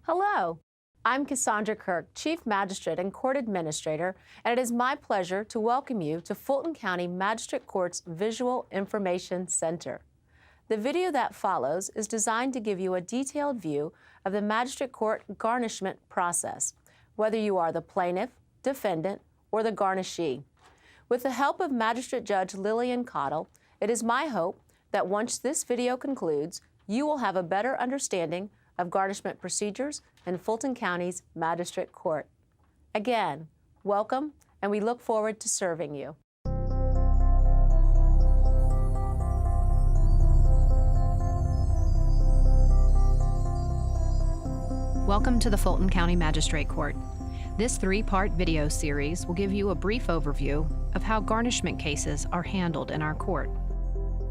Hello, I'm Cassandra Kirk, Chief Magistrate and Court Administrator, and it is my pleasure to welcome you to Fulton County Magistrate Court's Visual Information Center. The video that follows is designed to give you a detailed view of the Magistrate Court garnishment process, whether you are the plaintiff, defendant, or the garnishee. With the help of Magistrate Judge Lillian Cottle, it is my hope that once this video concludes, you will have a better understanding of garnishment procedures in Fulton County's Magistrate Court. Again, welcome, and we look forward to serving you. Welcome to the Fulton County Magistrate Court. This three-part video series will give you a brief overview of how garnishment cases are handled in our court.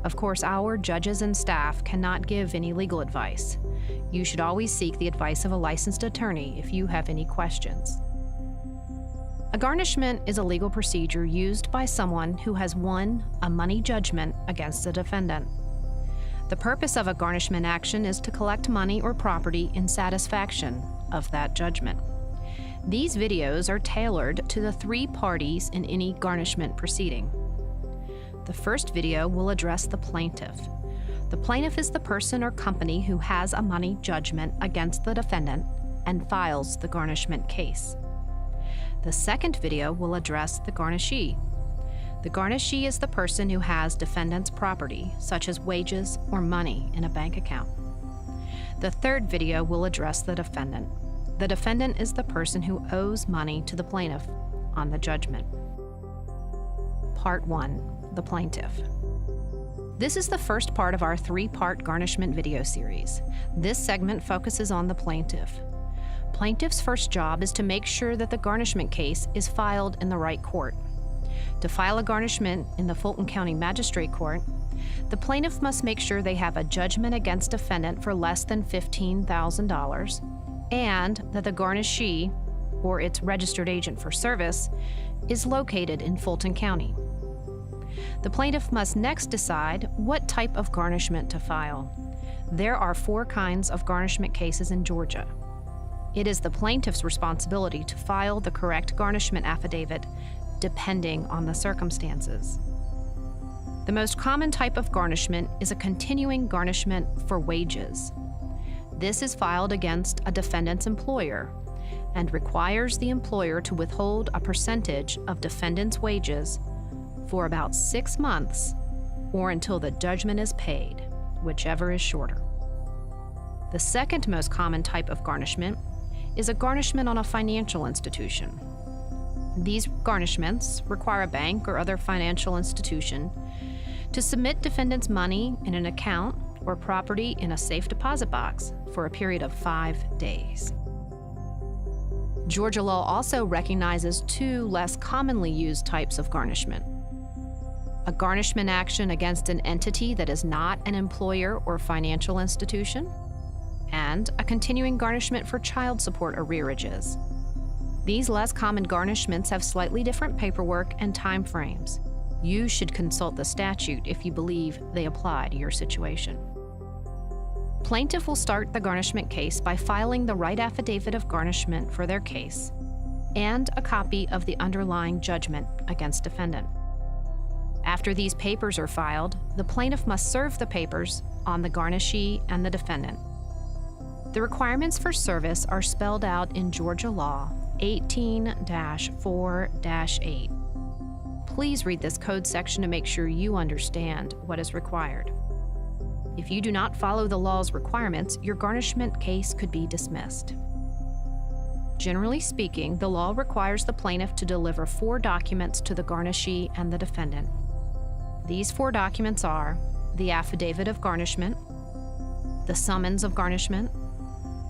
Of course, our judges and staff cannot give any legal advice. You should always seek the advice of a licensed attorney if you have any questions. A garnishment is a legal procedure used by someone who has won a money judgment against a defendant. The purpose of a garnishment action is to collect money or property in satisfaction of that judgment. These videos are tailored to the three parties in any garnishment proceeding. The first video will address the plaintiff. The plaintiff is the person or company who has a money judgment against the defendant and files the garnishment case. The second video will address the garnishee. The garnishee is the person who has defendant's property, such as wages or money in a bank account. The third video will address the defendant. The defendant is the person who owes money to the plaintiff on the judgment. Part 1. The plaintiff. This is the first part of our three-part garnishment video series. This segment focuses on the plaintiff. Plaintiff's first job is to make sure that the garnishment case is filed in the right court. To file a garnishment in the Fulton County Magistrate Court, the plaintiff must make sure they have a judgment against defendant for less than $15,000 and that the garnishee, or its registered agent for service, is located in Fulton County. The plaintiff must next decide what type of garnishment to file. There are 4 kinds of garnishment cases in Georgia. It is the plaintiff's responsibility to file the correct garnishment affidavit depending on the circumstances. The most common type of garnishment is a continuing garnishment for wages. This is filed against a defendant's employer and requires the employer to withhold a percentage of defendant's wages for about 6 months or until the judgment is paid, whichever is shorter. The second most common type of garnishment is a garnishment on a financial institution. These garnishments require a bank or other financial institution to submit defendant's money in an account or property in a safe deposit box for a period of 5 days. Georgia law also recognizes 2 less commonly used types of garnishment: a garnishment action against an entity that is not an employer or financial institution, and a continuing garnishment for child support arrearages. These less common garnishments have slightly different paperwork and time frames. You should consult the statute if you believe they apply to your situation. Plaintiff will start the garnishment case by filing the right affidavit of garnishment for their case and a copy of the underlying judgment against defendant. After these papers are filed, the plaintiff must serve the papers on the garnishee and the defendant. The requirements for service are spelled out in Georgia law 18-4-8. Please read this code section to make sure you understand what is required. If you do not follow the law's requirements, your garnishment case could be dismissed. Generally speaking, the law requires the plaintiff to deliver 4 documents to the garnishee and the defendant. These 4 documents are the affidavit of garnishment, the summons of garnishment,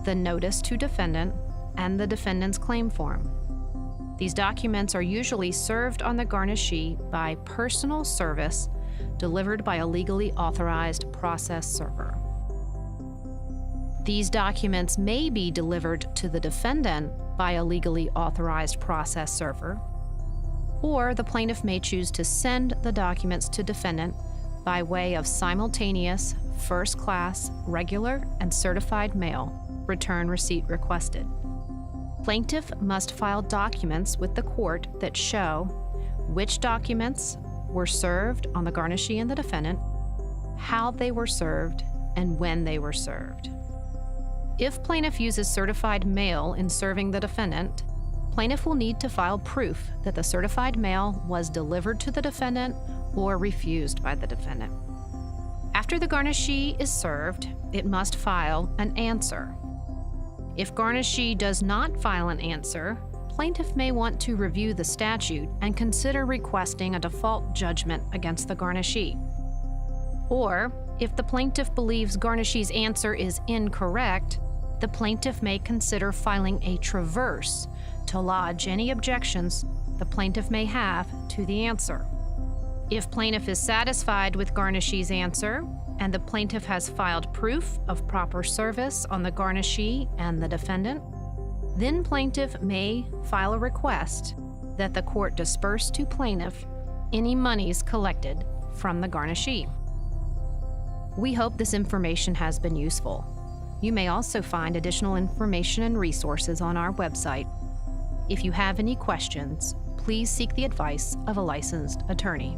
the notice to defendant, and the defendant's claim form. These documents are usually served on the garnishee by personal service delivered by a legally authorized process server. These documents may be delivered to the defendant by a legally authorized process server, or the plaintiff may choose to send the documents to defendant by way of simultaneous first-class, regular, and certified mail, return receipt requested. Plaintiff must file documents with the court that show which documents were served on the garnishee and the defendant, how they were served, and when they were served. If plaintiff uses certified mail in serving the defendant, plaintiff will need to file proof that the certified mail was delivered to the defendant or refused by the defendant. After the garnishee is served, it must file an answer. If garnishee does not file an answer, plaintiff may want to review the statute and consider requesting a default judgment against the garnishee. Or, if the plaintiff believes garnishee's answer is incorrect, the plaintiff may consider filing a traverse to lodge any objections the plaintiff may have to the answer. If plaintiff is satisfied with garnishee's answer and the plaintiff has filed proof of proper service on the garnishee and the defendant, then plaintiff may file a request that the court disperse to plaintiff any monies collected from the garnishee. We hope this information has been useful. You may also find additional information and resources on our website. If you have any questions, please seek the advice of a licensed attorney.